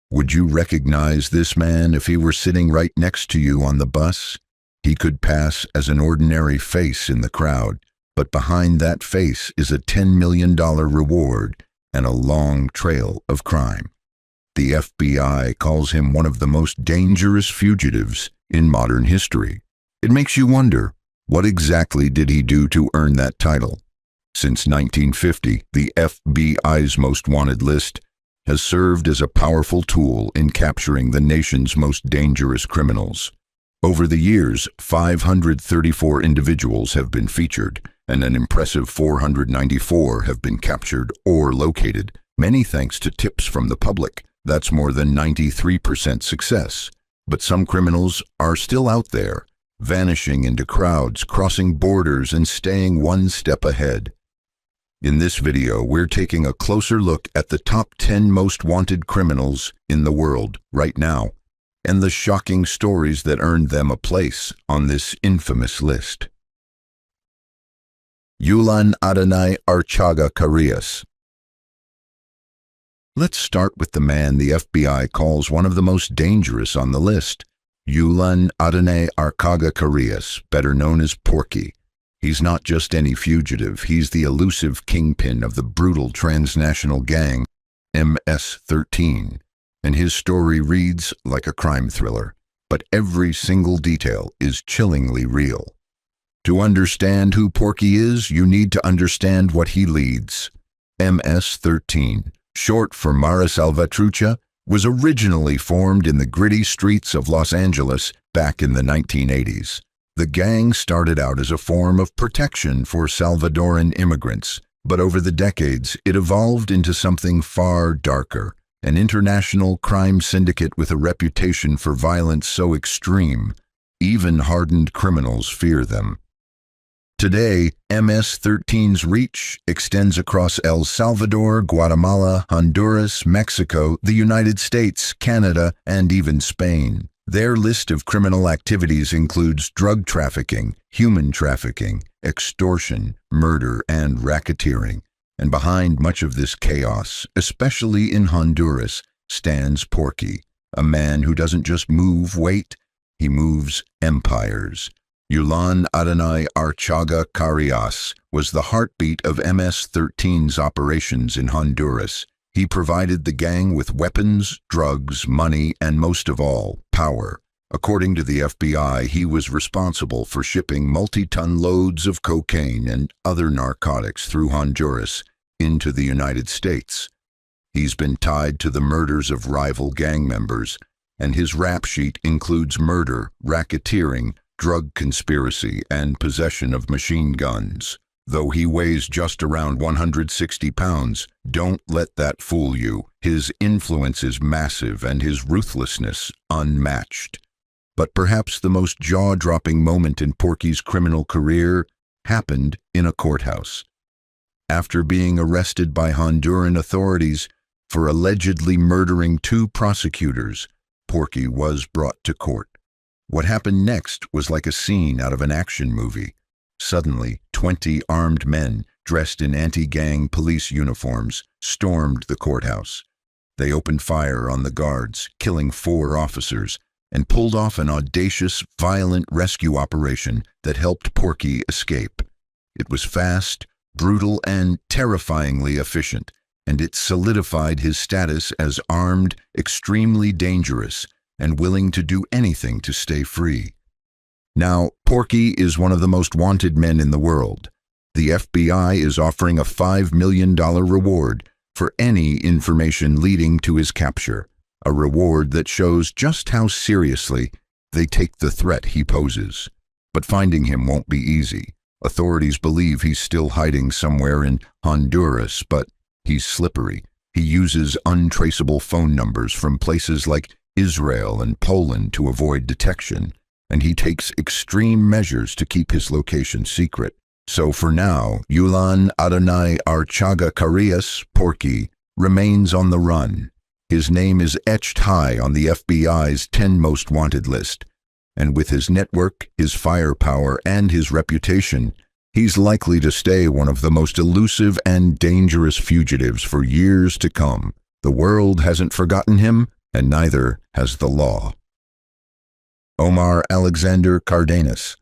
Would you recognize this man if he were sitting right next to you on the bus? He could pass as an ordinary face in the crowd, but behind that face is a $10 million reward and a long trail of crime. The FBI calls him one of the most dangerous fugitives in modern history. It makes you wonder, what exactly did he do to earn that title? Since 1950, the FBI's most wanted list has served as a powerful tool in capturing the nation's most dangerous criminals. Over the years, 534 individuals have been featured, and an impressive 494 have been captured or located, many thanks to tips from the public. That's more than 93% success. But some criminals are still out there, vanishing into crowds, crossing borders, and staying one step ahead. In this video, we're taking a closer look at the top 10 most wanted criminals in the world right now, and the shocking stories that earned them a place on this infamous list. Julian Adonai Archaga Carias. Let's start with the man the FBI calls one of the most dangerous on the list, Julian Adonai Archaga Carias, better known as Porky. He's not just any fugitive, he's the elusive kingpin of the brutal transnational gang, MS-13, and his story reads like a crime thriller, but every single detail is chillingly real. To understand who Porky is, you need to understand what he leads. MS-13, short for Mara Salvatrucha, was originally formed in the gritty streets of Los Angeles back in the 1980s. The gang started out as a form of protection for Salvadoran immigrants, but over the decades it evolved into something far darker, an international crime syndicate with a reputation for violence so extreme, even hardened criminals fear them. Today, MS-13's reach extends across El Salvador, Guatemala, Honduras, Mexico, the United States, Canada, and even Spain. Their list of criminal activities includes drug trafficking, human trafficking, extortion, murder, and racketeering. And behind much of this chaos, especially in Honduras, stands Porky, a man who doesn't just move weight, he moves empires. Julian Adonai Archaga Carias was the heartbeat of MS-13's operations in Honduras. He provided the gang with weapons, drugs, money, and most of all, power. According to the FBI, he was responsible for shipping multi-ton loads of cocaine and other narcotics through Honduras into the United States. He's been tied to the murders of rival gang members, and his rap sheet includes murder, racketeering, drug conspiracy, and possession of machine guns. Though he weighs just around 160 pounds, don't let that fool you. His influence is massive and his ruthlessness unmatched. But perhaps the most jaw-dropping moment in Porky's criminal career happened in a courthouse. After being arrested by Honduran authorities for allegedly murdering 2 prosecutors, Porky was brought to court. What happened next was like a scene out of an action movie. Suddenly, 20 armed men, dressed in anti-gang police uniforms, stormed the courthouse. They opened fire on the guards, killing 4 officers, and pulled off an audacious, violent rescue operation that helped Porky escape. It was fast, brutal, and terrifyingly efficient, and it solidified his status as armed, extremely dangerous, and willing to do anything to stay free. Now, Porky is one of the most wanted men in the world. The FBI is offering a $5 million reward for any information leading to his capture, a reward that shows just how seriously they take the threat he poses. But finding him won't be easy. Authorities believe he's still hiding somewhere in Honduras, but he's slippery. He uses untraceable phone numbers from places like Israel and Poland to avoid detection, and he takes extreme measures to keep his location secret. So for now, Julian Adonai Archaga Carias, Porky, remains on the run. His name is etched high on the FBI's 10 most wanted list, and with his network, his firepower, and his reputation, he's likely to stay one of the most elusive and dangerous fugitives for years to come. The world hasn't forgotten him, and neither has the law. Omar Alexander Cardenas.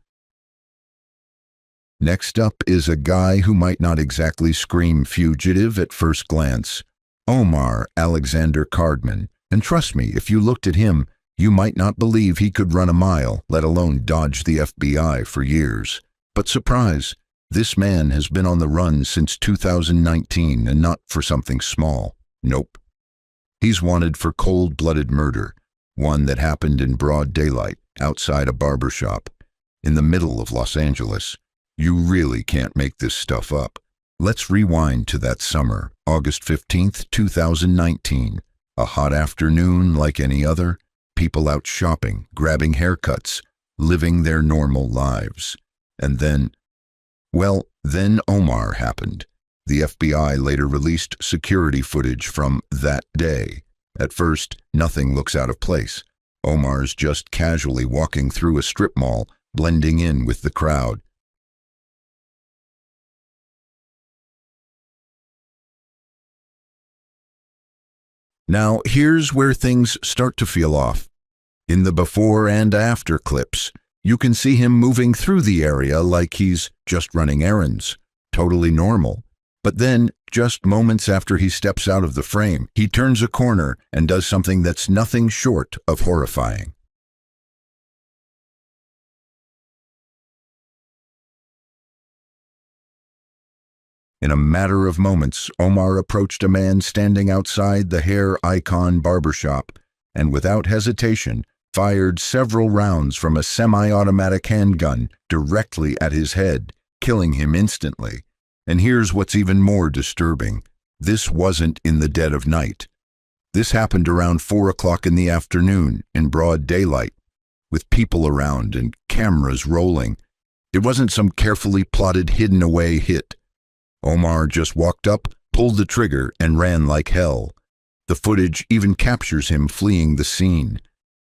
Next up is a guy who might not exactly scream fugitive at first glance. Omar Alexander Cardenas. And trust me, if you looked at him, you might not believe he could run a mile, let alone dodge the FBI for years. But surprise, this man has been on the run since 2019, and not for something small. Nope. He's wanted for cold-blooded murder, one that happened in broad daylight, outside a barbershop, in the middle of Los Angeles. You really can't make this stuff up. Let's rewind to that summer, August 15th, 2019. A hot afternoon like any other, people out shopping, grabbing haircuts, living their normal lives. And then Omar happened. The FBI later released security footage from that day. At first, nothing looks out of place. Omar's just casually walking through a strip mall, blending in with the crowd. Now, here's where things start to feel off. In the before and after clips, you can see him moving through the area like he's just running errands, totally normal. But then, just moments after he steps out of the frame, he turns a corner and does something that's nothing short of horrifying. In a matter of moments, Omar approached a man standing outside the Hair Icon barbershop and without hesitation fired several rounds from a semi-automatic handgun directly at his head, killing him instantly. And here's what's even more disturbing. This wasn't in the dead of night. This happened around 4 o'clock in the afternoon, in broad daylight, with people around and cameras rolling. It wasn't some carefully plotted, hidden away hit. Omar just walked up, pulled the trigger, and ran like hell. The footage even captures him fleeing the scene.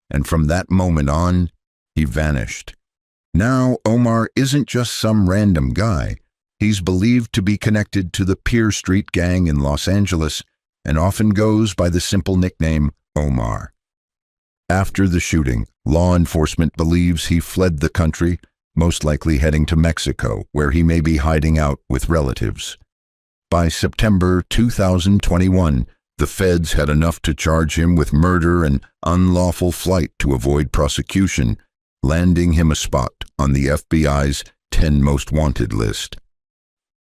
And from that moment on, he vanished. Now, Omar isn't just some random guy. He's believed to be connected to the Pier Street gang in Los Angeles and often goes by the simple nickname Omar. After the shooting, law enforcement believes he fled the country, most likely heading to Mexico, where he may be hiding out with relatives. By September 2021, the feds had enough to charge him with murder and unlawful flight to avoid prosecution, landing him a spot on the FBI's 10 Most Wanted list.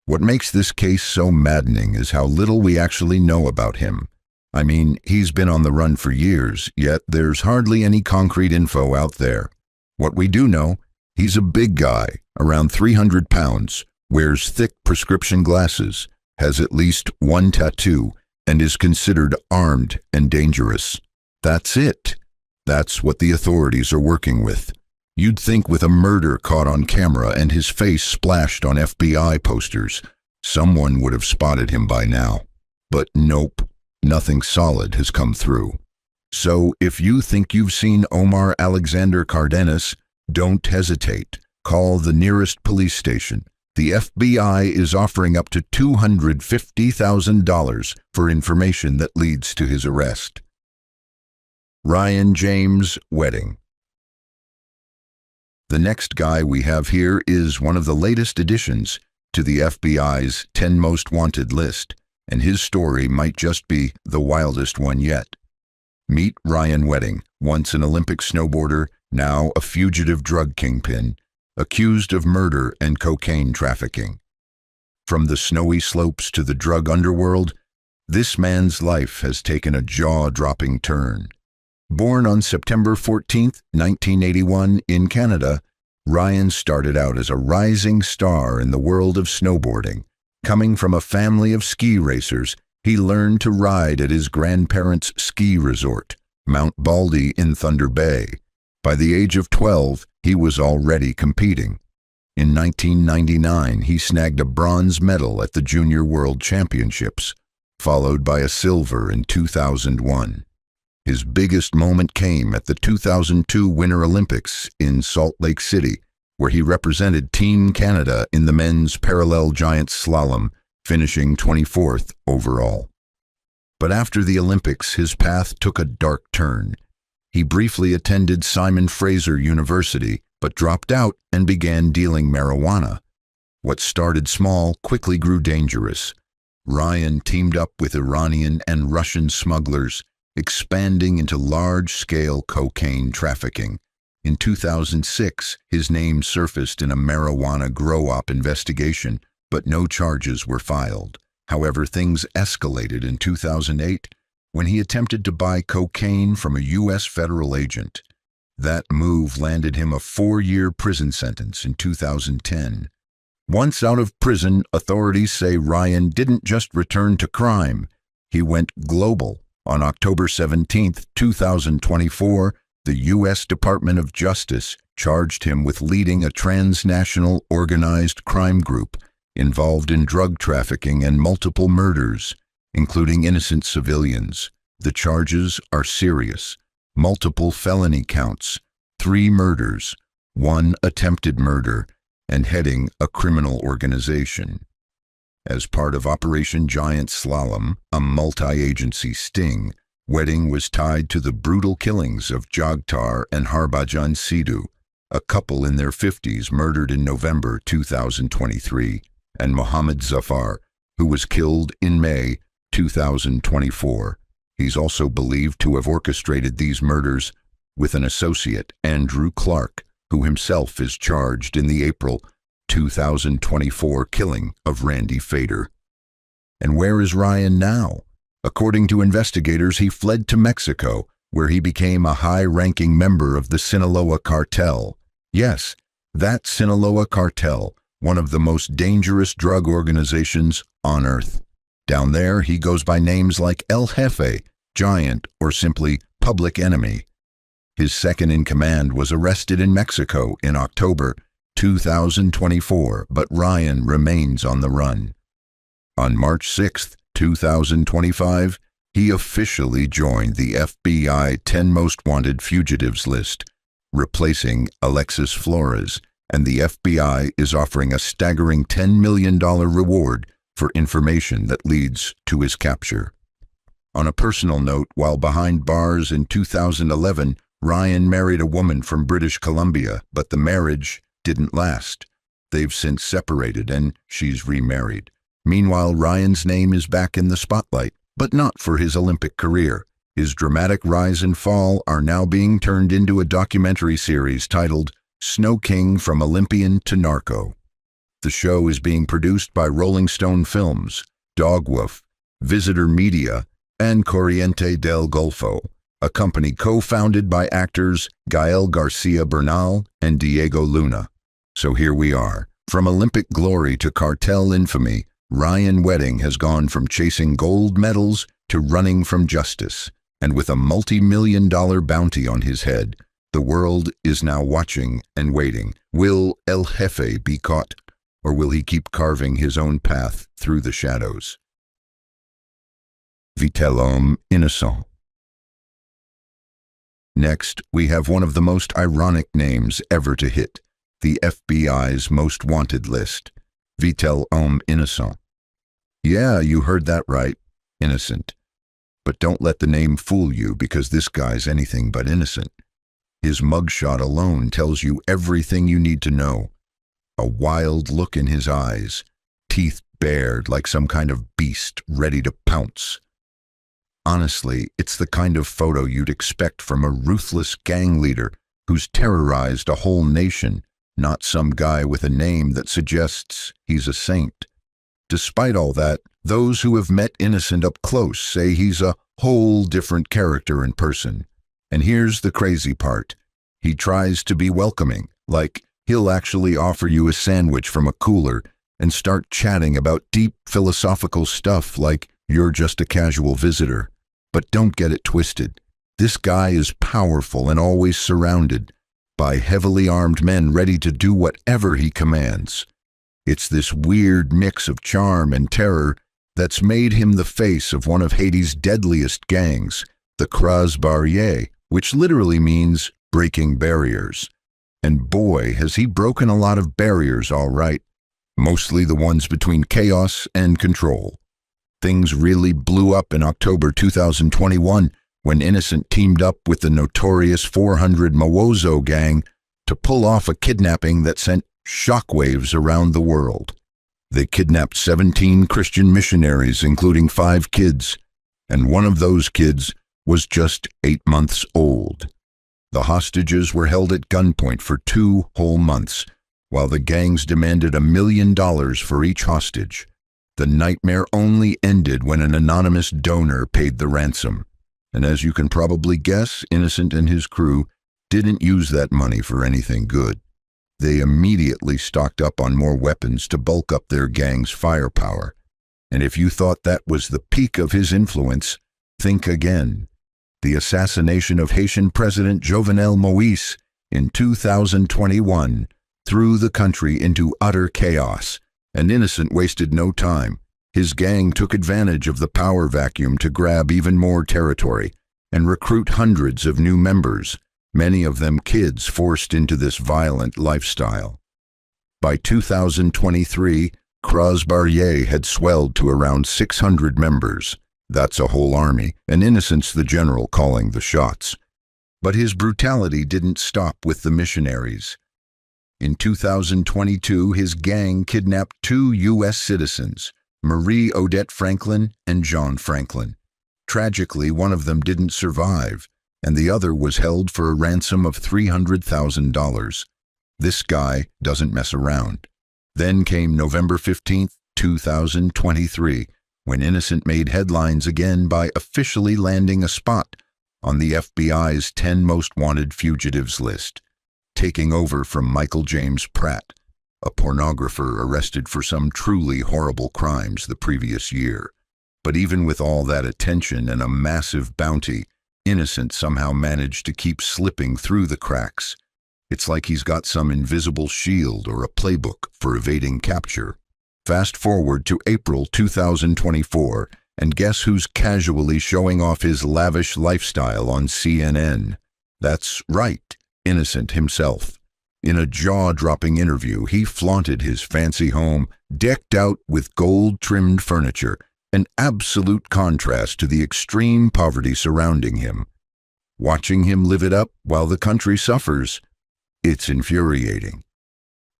What makes this case so maddening is how little we actually know about him. I mean, he's been on the run for years, yet there's hardly any concrete info out there. What we do know, he's a big guy, around 300 pounds, wears thick prescription glasses, has at least one tattoo, and is considered armed and dangerous. That's it. That's what the authorities are working with. You'd think with a murder caught on camera and his face splashed on FBI posters, someone would have spotted him by now. But nope, nothing solid has come through. So if you think you've seen Omar Alexander Cardenas, don't hesitate. Call the nearest police station. The FBI is offering up to $250,000 for information that leads to his arrest. Ryan James' wedding. The next guy we have here is one of the latest additions to the FBI's 10 Most Wanted list, and his story might just be the wildest one yet. Meet Ryan Wedding, once an Olympic snowboarder, now a fugitive drug kingpin, accused of murder and cocaine trafficking. From the snowy slopes to the drug underworld, this man's life has taken a jaw-dropping turn. Born on September 14, 1981, in Canada, Ryan started out as a rising star in the world of snowboarding. Coming from a family of ski racers, he learned to ride at his grandparents' ski resort, Mount Baldy in Thunder Bay. By the age of 12, he was already competing. In 1999, he snagged a bronze medal at the Junior World Championships, followed by a silver in 2001. His biggest moment came at the 2002 Winter Olympics in Salt Lake City, where he represented Team Canada in the men's parallel giant slalom, finishing 24th overall. But after the Olympics, his path took a dark turn. He briefly attended Simon Fraser University, but dropped out and began dealing marijuana. What started small quickly grew dangerous. Ryan teamed up with Iranian and Russian smugglers, expanding into large-scale cocaine trafficking. In 2006, his name surfaced in a marijuana grow-op investigation, but no charges were filed. However, things escalated in 2008 when he attempted to buy cocaine from a U.S. federal agent. That move landed him a 4-year prison sentence in 2010. Once out of prison, authorities say Ryan didn't just return to crime. He went global. On October 17, 2024, the U.S. Department of Justice charged him with leading a transnational organized crime group involved in drug trafficking and multiple murders, including innocent civilians. The charges are serious. Multiple felony counts, 3 murders, 1 attempted murder, and heading a criminal organization. As part of Operation Giant Slalom, a multi-agency sting, Wedding was tied to the brutal killings of Jagtar and Harbhajan Sidhu, a couple in their 50s murdered in November 2023, and Mohammed Zafar, who was killed in May 2024. He's also believed to have orchestrated these murders with an associate, Andrew Clark, who himself is charged in the April 2024 killing of Randy Fader. And where is Ryan now? According to investigators, he fled to Mexico, where he became a high-ranking member of the Sinaloa cartel. Yes, that Sinaloa cartel, one of the most dangerous drug organizations on Earth. Down there, he goes by names like El Jefe, Giant, or simply Public Enemy. His second-in-command was arrested in Mexico in October 2024, but Ryan remains on the run. On March 6, 2025, he officially joined the FBI 10 Most Wanted Fugitives list, replacing Alexis Flores, and the FBI is offering a staggering $10 million reward for information that leads to his capture. On a personal note, while behind bars in 2011, Ryan married a woman from British Columbia, but the marriage didn't last. They've since separated and she's remarried. Meanwhile, Ryan's name is back in the spotlight, but not for his Olympic career. His dramatic rise and fall are now being turned into a documentary series titled Snow King: From Olympian to Narco. The show is being produced by Rolling Stone Films, Dogwoof, Visitor Media, and Corriente del Golfo, a company co-founded by actors Gael Garcia Bernal and Diego Luna. So here we are. From Olympic glory to cartel infamy, Ryan Wedding has gone from chasing gold medals to running from justice. And with a multi-million-dollar bounty on his head, the world is now watching and waiting. Will El Jefe be caught, or will he keep carving his own path through the shadows? Vitel homme innocent. Next, we have one of the most ironic names ever to hit the FBI's most wanted list, Vitel homme innocent. Yeah, you heard that right, innocent. But don't let the name fool you, because this guy's anything but innocent. His mugshot alone tells you everything you need to know. A wild look in his eyes, teeth bared like some kind of beast ready to pounce. Honestly, it's the kind of photo you'd expect from a ruthless gang leader who's terrorized a whole nation, not some guy with a name that suggests he's a saint. Despite all that, those who have met Innocent up close say he's a whole different character in person. And here's the crazy part. He tries to be welcoming, like he'll actually offer you a sandwich from a cooler and start chatting about deep philosophical stuff like you're just a casual visitor. But don't get it twisted. This guy is powerful and always surrounded by heavily armed men ready to do whatever he commands. It's this weird mix of charm and terror that's made him the face of one of Haiti's deadliest gangs, the Croix Barrière, which literally means breaking barriers. And boy, has he broken a lot of barriers, all right. Mostly the ones between chaos and control. Things really blew up in October 2021 when Innocent teamed up with the notorious 400 Mawozo gang to pull off a kidnapping that sent shockwaves around the world. They kidnapped 17 Christian missionaries, including 5 kids, and one of those kids was just 8 months old. The hostages were held at gunpoint for 2 whole months, while the gangs demanded $1 million for each hostage. The nightmare only ended when an anonymous donor paid the ransom. And as you can probably guess, Innocent and his crew didn't use that money for anything good. They immediately stocked up on more weapons to bulk up their gang's firepower. And if you thought that was the peak of his influence, think again. The assassination of Haitian President Jovenel Moïse in 2021 threw the country into utter chaos, and Innocent wasted no time. His gang took advantage of the power vacuum to grab even more territory and recruit hundreds of new members, many of them kids forced into this violent lifestyle. By 2023, Cruz-Barrier had swelled to around 600 members. That's a whole army, and Innocent's the general calling the shots. But his brutality didn't stop with the missionaries. In 2022, his gang kidnapped 2 U.S. citizens, Marie Odette Franklin and John Franklin. Tragically, one of them didn't survive, and the other was held for a ransom of $300,000. This guy doesn't mess around. Then came November 15, 2023, when Innocent made headlines again by officially landing a spot on the FBI's 10 most wanted fugitives list, taking over from Michael James Pratt, a pornographer arrested for some truly horrible crimes the previous year. But even with all that attention and a massive bounty, Innocent somehow managed to keep slipping through the cracks. It's like he's got some invisible shield or a playbook for evading capture. Fast forward to April 2024, and guess who's casually showing off his lavish lifestyle on CNN? That's right, Innocent himself. In a jaw-dropping interview, he flaunted his fancy home, decked out with gold-trimmed furniture, an absolute contrast to the extreme poverty surrounding him. Watching him live it up while the country suffers, it's infuriating.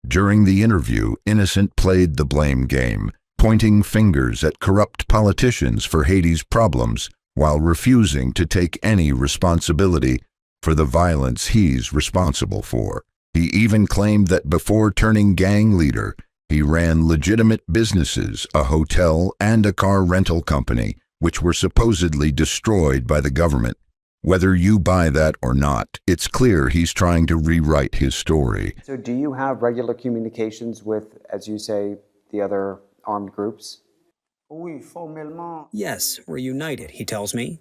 During the interview, Innocent played the blame game, pointing fingers at corrupt politicians for Haiti's problems while refusing to take any responsibility for the violence he's responsible for. He even claimed that before turning gang leader, he ran legitimate businesses, a hotel and a car rental company, which were supposedly destroyed by the government. Whether you buy that or not, it's clear he's trying to rewrite his story. So do you have regular communications with, as you say, the other armed groups? Yes, we're united, he tells me.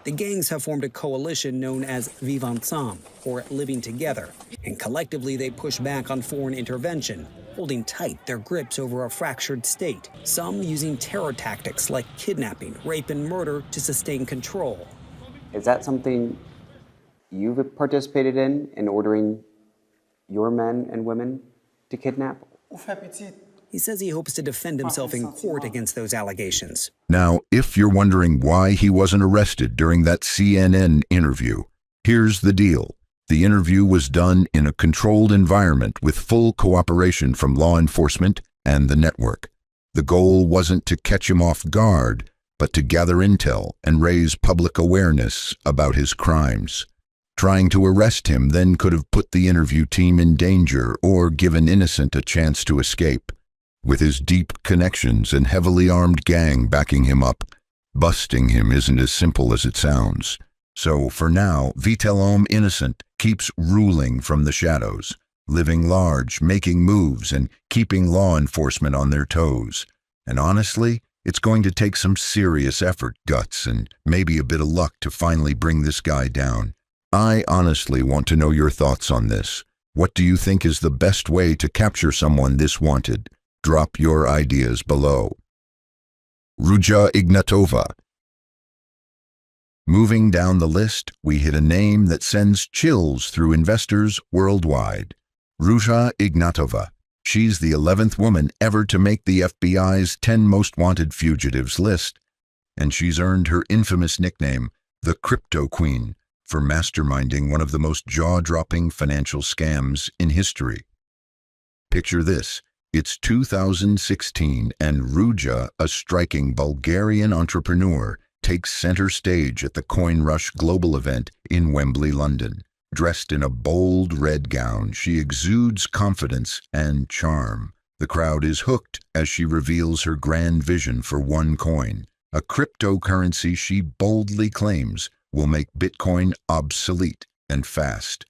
The gangs have formed a coalition known as Vivre Ensemble, or Living Together, and collectively they push back on foreign intervention, holding tight their grips over a fractured state, some using terror tactics like kidnapping, rape, and murder to sustain control. Is that something you've participated in ordering your men and women to kidnap? He says he hopes to defend himself in court against those allegations. Now, if you're wondering why he wasn't arrested during that CNN interview, here's the deal. The interview was done in a controlled environment with full cooperation from law enforcement and the network. The goal wasn't to catch him off guard, but to gather intel and raise public awareness about his crimes. Trying to arrest him then could have put the interview team in danger or given Innocent a chance to escape. With his deep connections and heavily armed gang backing him up, busting him isn't as simple as it sounds. So, for now, Vitelhomme Innocent keeps ruling from the shadows, living large, making moves, and keeping law enforcement on their toes. And honestly, it's going to take some serious effort, guts, and maybe a bit of luck to finally bring this guy down. I honestly want to know your thoughts on this. What do you think is the best way to capture someone this wanted? Drop your ideas below. Ruja Ignatova. Moving down the list, we hit a name that sends chills through investors worldwide. Ruja Ignatova. She's the 11th woman ever to make the FBI's 10 most wanted fugitives list, and she's earned her infamous nickname, the Crypto Queen, for masterminding one of the most jaw-dropping financial scams in history. Picture this. It's 2016 and Ruja, a striking Bulgarian entrepreneur, takes center stage at the Coin Rush Global event in Wembley, London. Dressed in a bold red gown, she exudes confidence and charm. The crowd is hooked as she reveals her grand vision for OneCoin, a cryptocurrency she boldly claims will make Bitcoin obsolete and fast.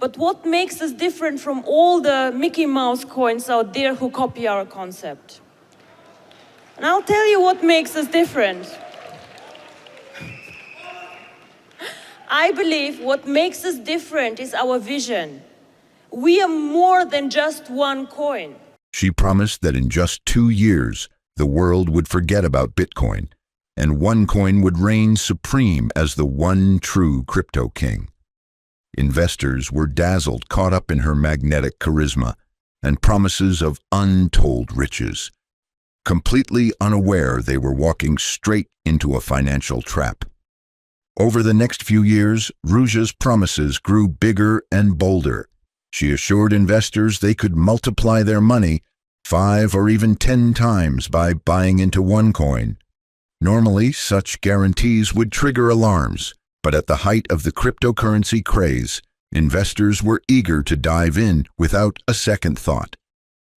But what makes us different from all the Mickey Mouse coins out there who copy our concept? And I'll tell you what makes us different. I believe what makes us different is our vision. We are more than just one coin. She promised that in just 2 years, the world would forget about Bitcoin, and OneCoin would reign supreme as the one true crypto king. Investors were dazzled, caught up in her magnetic charisma and promises of untold riches. Completely unaware they were walking straight into a financial trap. Over the next few years, Ruja's promises grew bigger and bolder. She assured investors they could multiply their money 5 or even 10 times by buying into OneCoin. Normally, such guarantees would trigger alarms, but at the height of the cryptocurrency craze, investors were eager to dive in without a second thought.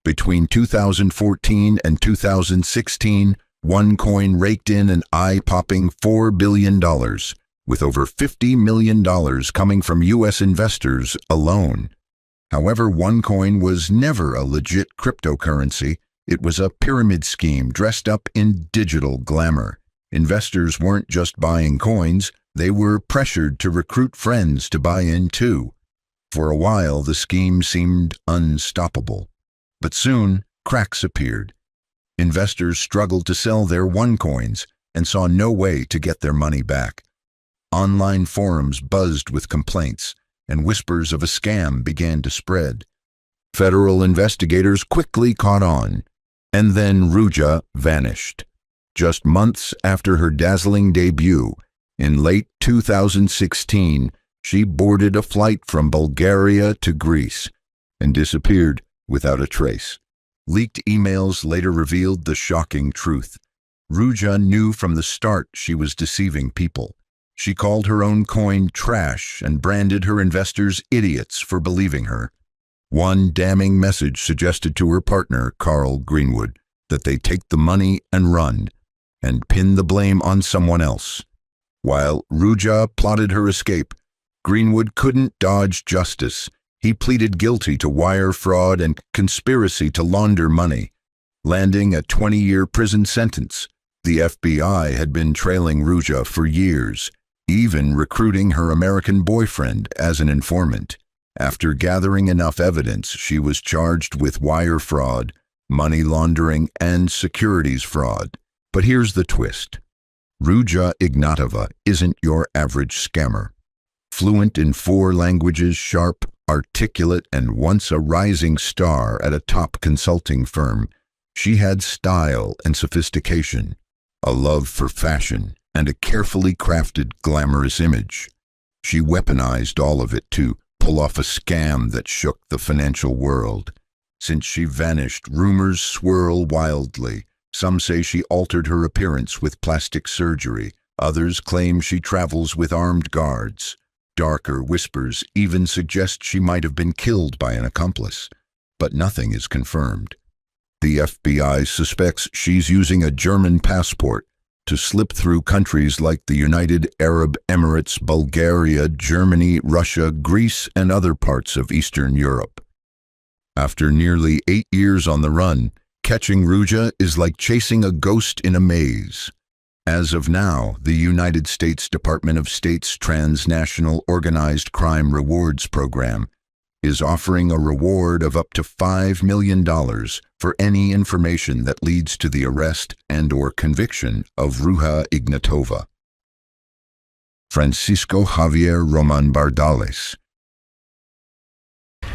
Between 2014 and 2016, OneCoin raked in an eye-popping $4 billion, with over $50 million coming from U.S. investors alone. However, OneCoin was never a legit cryptocurrency. It was a pyramid scheme dressed up in digital glamour. Investors weren't just buying coins, they were pressured to recruit friends to buy in too. For a while, the scheme seemed unstoppable. But soon, cracks appeared. Investors struggled to sell their OneCoins and saw no way to get their money back. Online forums buzzed with complaints, and whispers of a scam began to spread. Federal investigators quickly caught on, and then Ruja vanished. Just months after her dazzling debut, in late 2016, she boarded a flight from Bulgaria to Greece and disappeared without a trace. Leaked emails later revealed the shocking truth. Ruja knew from the start she was deceiving people. She called her own coin trash and branded her investors idiots for believing her. One damning message suggested to her partner, Carl Greenwood, that they take the money and run, and pin the blame on someone else. While Ruja plotted her escape, Greenwood couldn't dodge justice. He pleaded guilty to wire fraud and conspiracy to launder money, landing a 20-year prison sentence. The FBI had been trailing Ruja for years, even recruiting her American boyfriend as an informant. After gathering enough evidence, she was charged with wire fraud, money laundering, and securities fraud. But here's the twist. Ruja Ignatova isn't your average scammer. Fluent in 4 languages, sharp, articulate, and once a rising star at a top consulting firm, she had style and sophistication, a love for fashion, and a carefully crafted glamorous image. She weaponized all of it to pull off a scam that shook the financial world. Since she vanished, rumors swirl wildly. Some say she altered her appearance with plastic surgery. Others claim she travels with armed guards. Darker whispers even suggest she might have been killed by an accomplice. But nothing is confirmed. The FBI suspects she's using a German passport to slip through countries like the United Arab Emirates, Bulgaria, Germany, Russia, Greece, and other parts of Eastern Europe. After nearly 8 years on the run, catching Ruja is like chasing a ghost in a maze. As of now, the United States Department of State's Transnational Organized Crime Rewards Program is offering a reward of up to $5 million for any information that leads to the arrest and/or conviction of Ruja Ignatova. Francisco Javier Roman Bardales.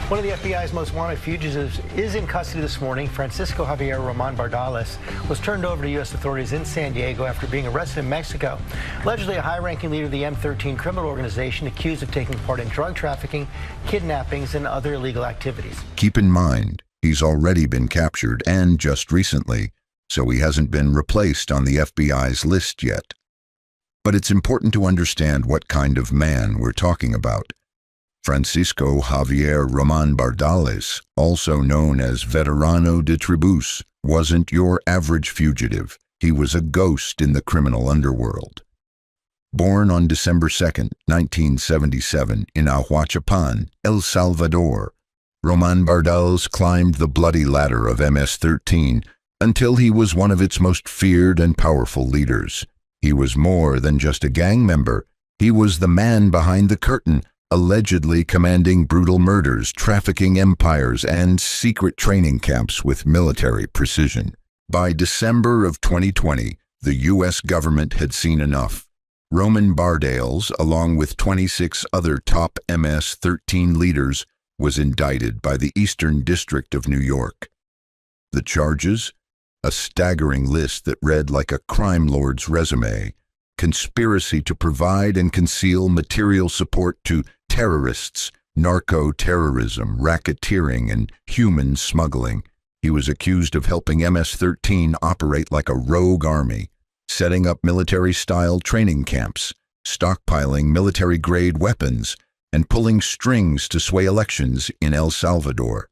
One of the FBI's most wanted fugitives is in custody this morning. Francisco Javier Roman Bardales was turned over to U.S. authorities in San Diego after being arrested in Mexico. Allegedly a high-ranking leader of the M13 criminal organization accused of taking part in drug trafficking, kidnappings, and other illegal activities. Keep in mind, he's already been captured, and just recently, so he hasn't been replaced on the FBI's list yet. But it's important to understand what kind of man we're talking about. Francisco Javier Roman Bardales, also known as Veterano de Tribus, wasn't your average fugitive. He was a ghost in the criminal underworld. Born on December 2, 1977, in Ahuachapan, El Salvador, Roman Bardales climbed the bloody ladder of MS-13 until he was one of its most feared and powerful leaders. He was more than just a gang member. He was the man behind the curtain, allegedly commanding brutal murders, trafficking empires, and secret training camps with military precision. By December of 2020, the U.S. government had seen enough. Roman Bardales, along with 26 other top MS-13 leaders, was indicted by the Eastern District of New York. The charges? A staggering list that read like a crime lord's resume. Conspiracy to provide and conceal material support to terrorists, narco-terrorism, racketeering, and human smuggling. He was accused of helping MS-13 operate like a rogue army, setting up military-style training camps, stockpiling military-grade weapons, and pulling strings to sway elections in El Salvador.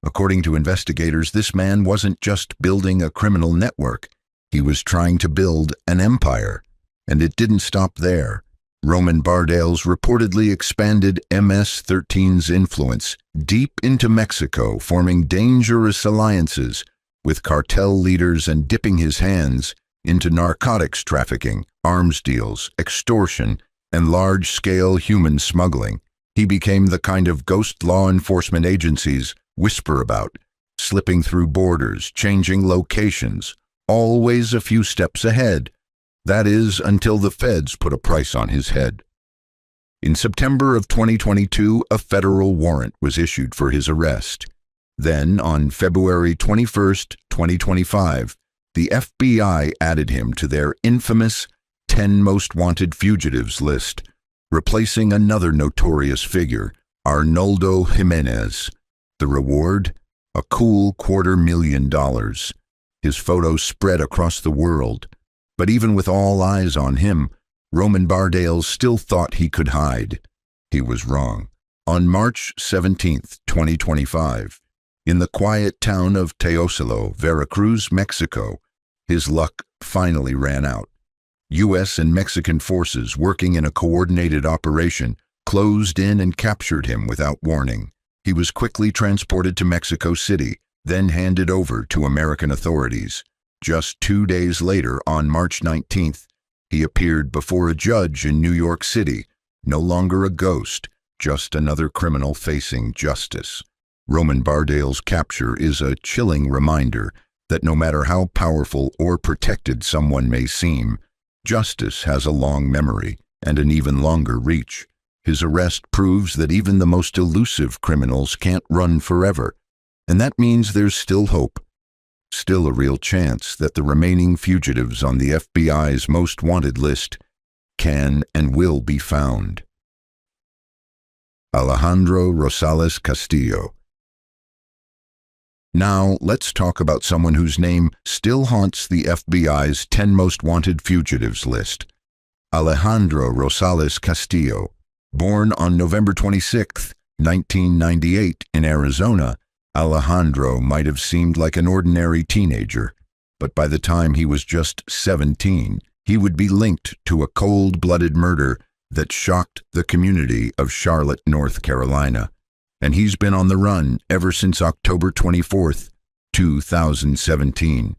According to investigators, this man wasn't just building a criminal network. He was trying to build an empire. And it didn't stop there. Roman Bardales reportedly expanded MS-13's influence deep into Mexico, forming dangerous alliances with cartel leaders and dipping his hands into narcotics trafficking, arms deals, extortion, and large-scale human smuggling. He became the kind of ghost law enforcement agencies whisper about, slipping through borders, changing locations, always a few steps ahead. That is, until the feds put a price on his head. In September of 2022, a federal warrant was issued for his arrest. Then, on February 21, 2025, the FBI added him to their infamous 10 Most Wanted Fugitives list, replacing another notorious figure, Arnoldo Jimenez. The reward? A cool $250,000. His photo spread across the world. But even with all eyes on him, Roman Bardales still thought he could hide. He was wrong. On March 17, 2025, in the quiet town of Teocelo, Veracruz, Mexico, his luck finally ran out. U.S. and Mexican forces working in a coordinated operation closed in and captured him without warning. He was quickly transported to Mexico City, then handed over to American authorities. Just 2 days later, on March 19th, he appeared before a judge in New York City, no longer a ghost, just another criminal facing justice. Roman Bardales' capture is a chilling reminder that no matter how powerful or protected someone may seem, justice has a long memory and an even longer reach. His arrest proves that even the most elusive criminals can't run forever, and that means there's still hope. Still a real chance that the remaining fugitives on the FBI's most wanted list can and will be found. Alejandro Rosales Castillo. Now, let's talk about someone whose name still haunts the FBI's 10 Most Wanted Fugitives list. Alejandro Rosales Castillo. Born on November 26, 1998, in Arizona, Alejandro might have seemed like an ordinary teenager, but by the time he was just 17, he would be linked to a cold-blooded murder that shocked the community of Charlotte, North Carolina. And he's been on the run ever since October 24, 2017.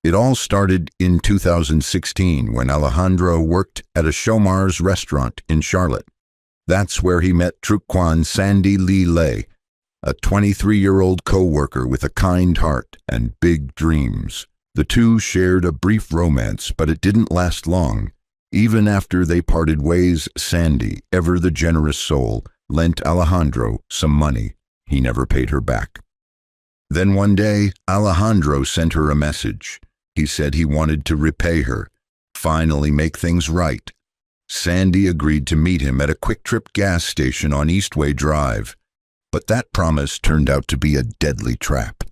It all started in 2016 when Alejandro worked at a Shomar's restaurant in Charlotte. That's where he met Truquan Sandy Lee Lay, a 23-year-old co-worker with a kind heart and big dreams. The two shared a brief romance, but it didn't last long. Even after they parted ways, Sandy, ever the generous soul, lent Alejandro some money. He never paid her back. Then one day, Alejandro sent her a message. He said he wanted to repay her, finally make things right. Sandy agreed to meet him at a quick-trip gas station on Eastway Drive, but that promise turned out to be a deadly trap.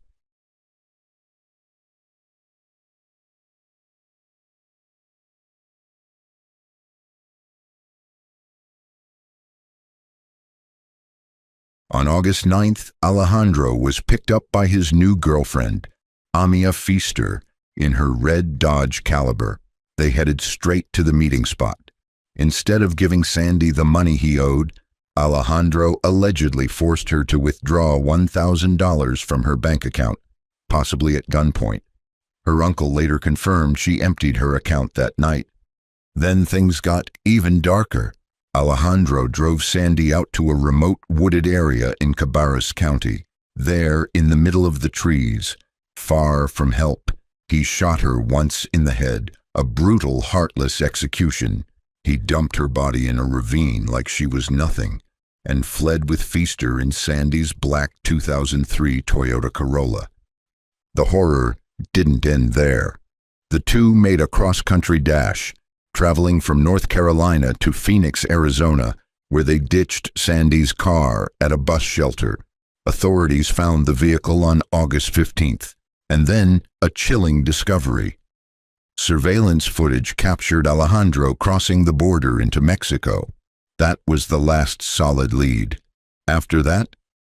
On August 9th, Alejandro was picked up by his new girlfriend, Amia Feaster, in her red Dodge Caliber. They headed straight to the meeting spot. Instead of giving Sandy the money he owed, Alejandro allegedly forced her to withdraw $1,000 from her bank account, possibly at gunpoint. Her uncle later confirmed she emptied her account that night. Then things got even darker. Alejandro drove Sandy out to a remote wooded area in Cabarrus County. There, in the middle of the trees, far from help, he shot her once in the head, a brutal, heartless execution. He dumped her body in a ravine like she was nothing, and fled with Feaster in Sandy's black 2003 Toyota Corolla. The horror didn't end there. The two made a cross-country dash, traveling from North Carolina to Phoenix, Arizona, where they ditched Sandy's car at a bus shelter. Authorities found the vehicle on August 15th, and then a chilling discovery. Surveillance footage captured Alejandro crossing the border into Mexico. That was the last solid lead. After that,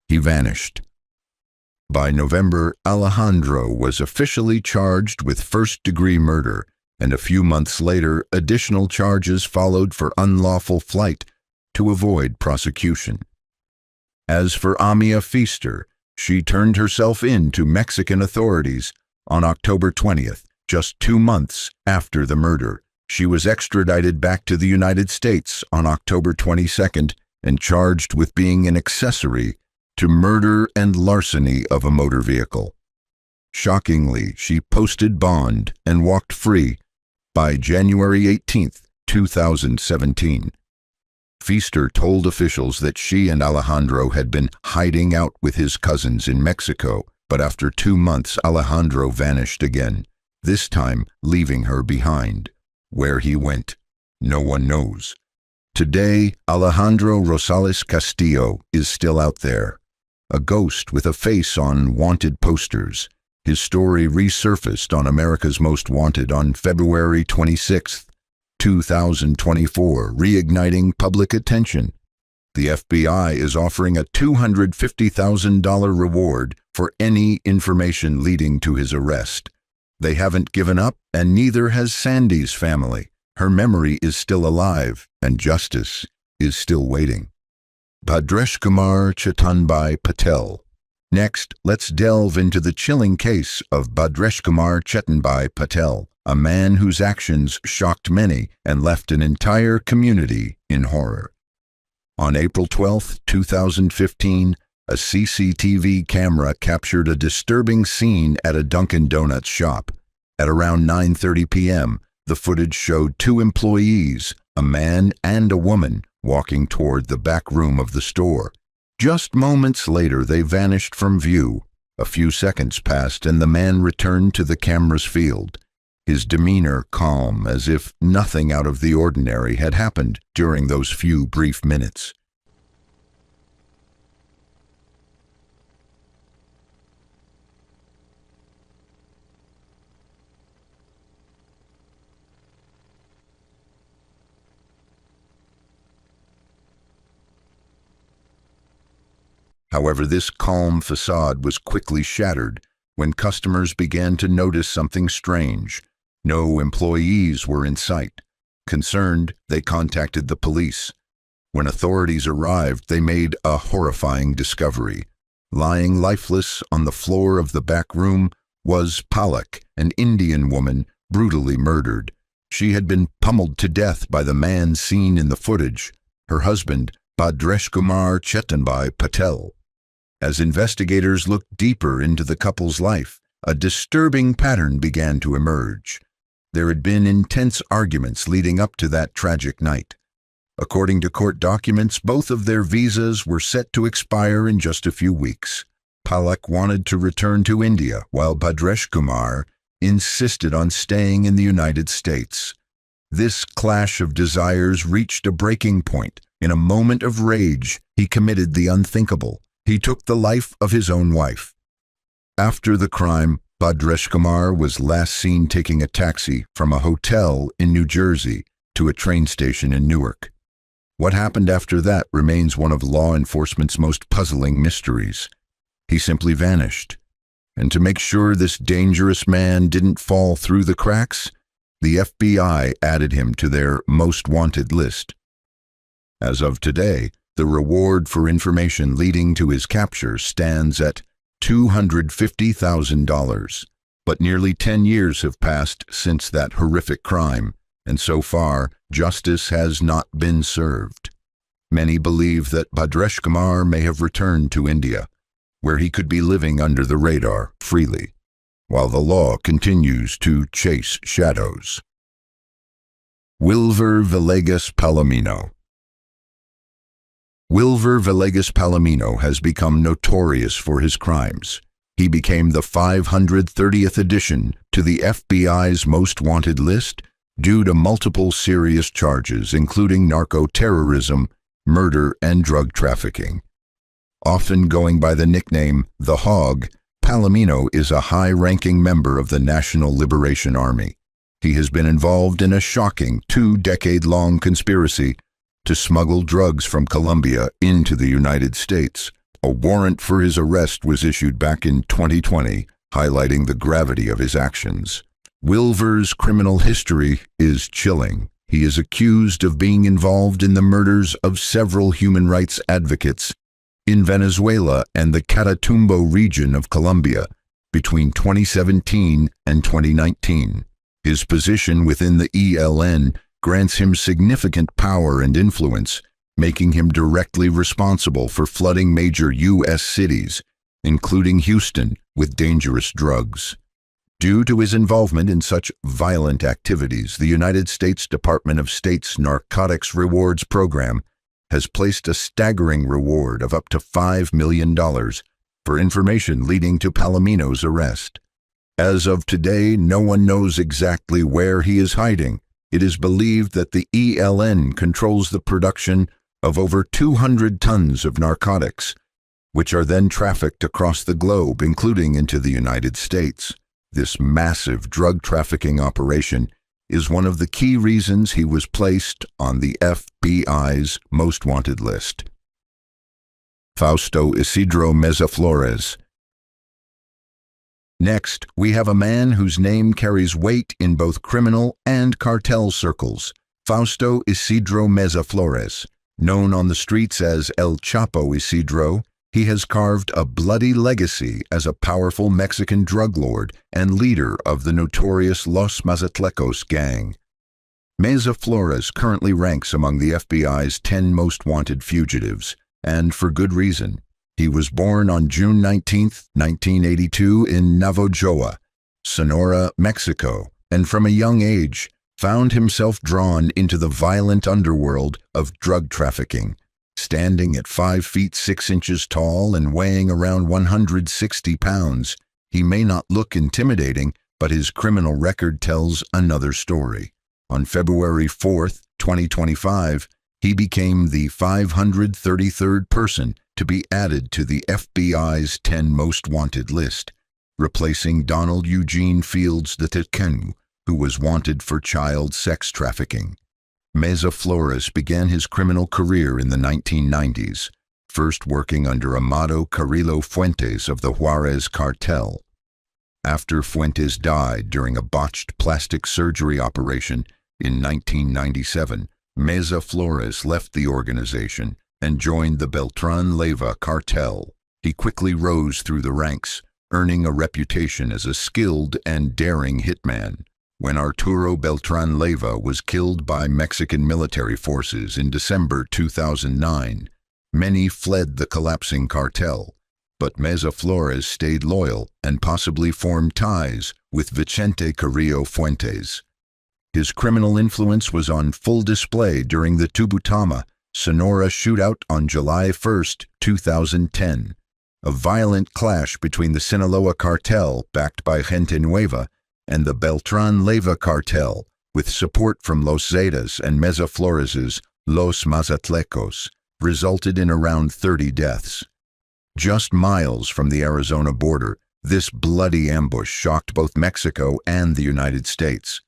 he vanished. By November, Alejandro was officially charged with first-degree murder, and a few months later, additional charges followed for unlawful flight to avoid prosecution. As for Amia Feaster, she turned herself in to Mexican authorities on October 20th, just 2 months after the murder. She was extradited back to the United States on October 22nd and charged with being an accessory to murder and larceny of a motor vehicle. Shockingly, she posted bond and walked free by January 18th, 2017. Feaster told officials that she and Alejandro had been hiding out with his cousins in Mexico, but after 2 months, Alejandro vanished again, this time leaving her behind. Where he went, no one knows. Today, Alejandro Rosales Castillo is still out there, a ghost with a face on wanted posters. His story resurfaced on America's Most Wanted on February 26, 2024, reigniting public attention. The FBI is offering a $250,000 reward for any information leading to his arrest. They haven't given up, and neither has Sandy's family. Her memory is still alive, and justice is still waiting. Bhadresh Kumar Chetanbhai Patel. Next, let's delve into the chilling case of Bhadresh Kumar Chetanbhai Patel, a man whose actions shocked many and left an entire community in horror. On April 12, 2015, a CCTV camera captured a disturbing scene at a Dunkin' Donuts shop. At around 9:30 p.m., the footage showed 2 employees, a man and a woman, walking toward the back room of the store. Just moments later, they vanished from view. A few seconds passed and the man returned to the camera's field, his demeanor calm, as if nothing out of the ordinary had happened during those few brief minutes. However, this calm facade was quickly shattered when customers began to notice something strange. No employees were in sight. Concerned, they contacted the police. When authorities arrived, they made a horrifying discovery. Lying lifeless on the floor of the back room was Palak, an Indian woman brutally murdered. She had been pummeled to death by the man seen in the footage, her husband, Bhadresh Kumar Chetanbhai Patel. As investigators looked deeper into the couple's life, a disturbing pattern began to emerge. There had been intense arguments leading up to that tragic night. According to court documents, both of their visas were set to expire in just a few weeks. Palak wanted to return to India, while Bhadresh Kumar insisted on staying in the United States. This clash of desires reached a breaking point. In a moment of rage, he committed the unthinkable. He took the life of his own wife. After the crime, Bhadresh Kumar was last seen taking a taxi from a hotel in New Jersey to a train station in Newark. What happened after that remains one of law enforcement's most puzzling mysteries. He simply vanished. And to make sure this dangerous man didn't fall through the cracks, the FBI added him to their most wanted list. As of today, the reward for information leading to his capture stands at $250,000. But nearly 10 years have passed since that horrific crime, and so far, justice has not been served. Many believe that Bhadresh Kumar may have returned to India, where he could be living under the radar freely, while the law continues to chase shadows. Wilver Villegas Palomino. Wilver Villegas Palomino has become notorious for his crimes. He became the 530th addition to the FBI's most wanted list due to multiple serious charges, including narco-terrorism, murder, and drug trafficking. Often going by the nickname The Hog, Palomino is a high-ranking member of the National Liberation Army. He has been involved in a shocking 2-decade-long conspiracy to smuggle drugs from Colombia into the United States. A warrant for his arrest was issued back in 2020, highlighting the gravity of his actions. Wilver's criminal history is chilling. He is accused of being involved in the murders of several human rights advocates in Venezuela and the Catatumbo region of Colombia between 2017 and 2019. His position within the ELN grants him significant power and influence, making him directly responsible for flooding major U.S. cities, including Houston, with dangerous drugs. Due to his involvement in such violent activities, the United States Department of State's Narcotics Rewards Program has placed a staggering reward of up to $5 million for information leading to Palomino's arrest. As of today, no one knows exactly where he is hiding. It is believed that the ELN controls the production of over 200 tons of narcotics, which are then trafficked across the globe, including into the United States. This massive drug trafficking operation is one of the key reasons he was placed on the FBI's most wanted list. Fausto Isidro Meza Flores. Next, we have a man whose name carries weight in both criminal and cartel circles, Fausto Isidro Meza Flores. Known on the streets as El Chapo Isidro, he has carved a bloody legacy as a powerful Mexican drug lord and leader of the notorious Los Mazatlecos gang. Meza Flores currently ranks among the FBI's 10 most wanted fugitives, and for good reason. He was born on June 19, 1982 in Navojoa, Sonora, Mexico, and from a young age found himself drawn into the violent underworld of drug trafficking. Standing at 5 feet 6 inches tall and weighing around 160 pounds, he may not look intimidating, but his criminal record tells another story. On February 4, 2025, he became the 533rd person to be added to the FBI's 10 most wanted list, replacing Donald Eugene Fields III, who was wanted for child sex trafficking. Meza Flores began his criminal career in the 1990s, first working under Amado Carrillo Fuentes of the Juarez cartel. After Fuentes died during a botched plastic surgery operation in 1997, Meza Flores left the organization and joined the Beltran Leyva cartel. He quickly rose through the ranks, earning a reputation as a skilled and daring hitman. When Arturo Beltran Leyva was killed by Mexican military forces in December 2009, many fled the collapsing cartel, but Meza Flores stayed loyal and possibly formed ties with Vicente Carrillo Fuentes. His criminal influence was on full display during the Tubutama, Sonora shootout on July 1, 2010. A violent clash between the Sinaloa cartel, backed by Gente Nueva, and the Beltran Leyva cartel, with support from Los Zetas and Meza Flores's Los Mazatlecos, resulted in around 30 deaths. Just miles from the Arizona border, this bloody ambush shocked both Mexico and the United States.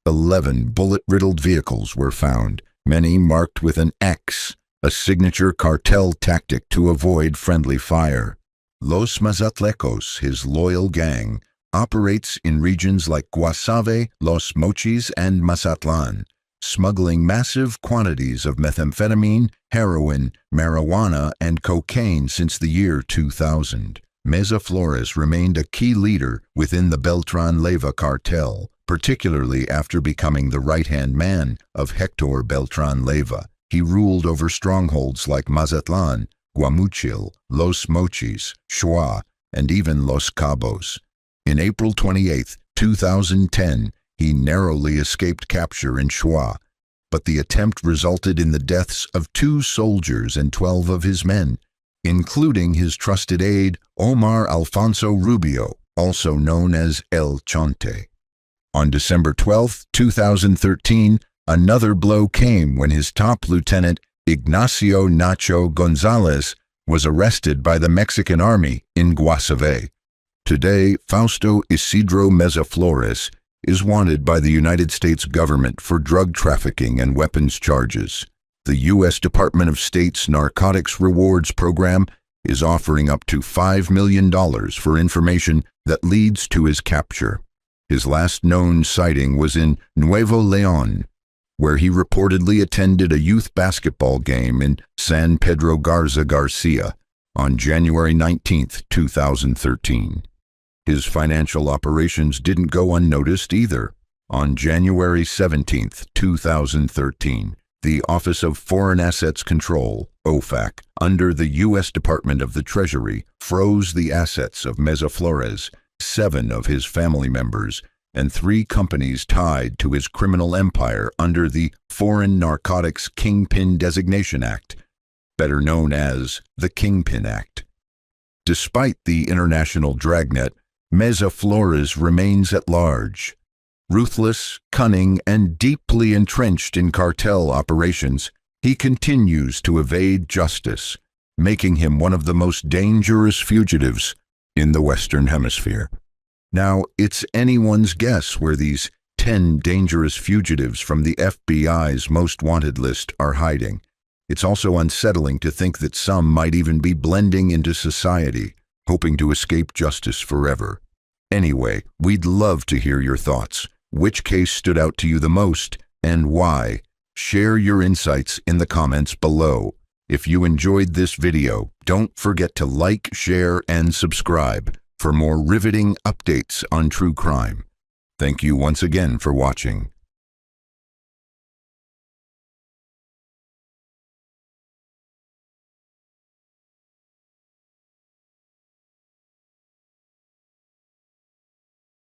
11 bullet-riddled vehicles were found, many marked with an X, a signature cartel tactic to avoid friendly fire. Los Mazatlecos, his loyal gang, operates in regions like Guasave, Los Mochis, and Mazatlan, smuggling massive quantities of methamphetamine, heroin, marijuana, and cocaine since the year 2000. Meza Flores remained a key leader within the Beltran Leyva cartel, particularly after becoming the right-hand man of Hector Beltran Leyva. He ruled over strongholds like Mazatlan, Guamuchil, Los Mochis, Xoa, and even Los Cabos. In April 28, 2010, he narrowly escaped capture in Xoa, but the attempt resulted in the deaths of 2 soldiers and 12 of his men, including his trusted aide Omar Alfonso Rubio, also known as El Chonte. On December 12, 2013, another blow came when his top lieutenant, Ignacio Nacho Gonzalez, was arrested by the Mexican army in Guasave. Today, Fausto Isidro Meza Flores is wanted by the United States government for drug trafficking and weapons charges. The U.S. Department of State's Narcotics Rewards Program is offering up to $5 million for information that leads to his capture. His last known sighting was in Nuevo León, where he reportedly attended a youth basketball game in San Pedro Garza Garcia on January 19, 2013. His financial operations didn't go unnoticed either. On January 17, 2013, the Office of Foreign Assets Control, OFAC, under the U.S. Department of the Treasury, froze the assets of Meza Flores, 7 of his family members, and 3 companies tied to his criminal empire under the Foreign Narcotics Kingpin Designation Act, better known as the Kingpin Act. Despite the international dragnet, Meza Flores remains at large. Ruthless, cunning, and deeply entrenched in cartel operations, he continues to evade justice, making him one of the most dangerous fugitives in the Western Hemisphere. Now, it's anyone's guess where these 10 dangerous fugitives from the FBI's most wanted list are hiding. It's also unsettling to think that some might even be blending into society, hoping to escape justice forever. Anyway, we'd love to hear your thoughts. Which case stood out to you the most, and why? Share your insights in the comments below. If you enjoyed this video, don't forget to like, share, and subscribe for more riveting updates on true crime. Thank you once again for watching.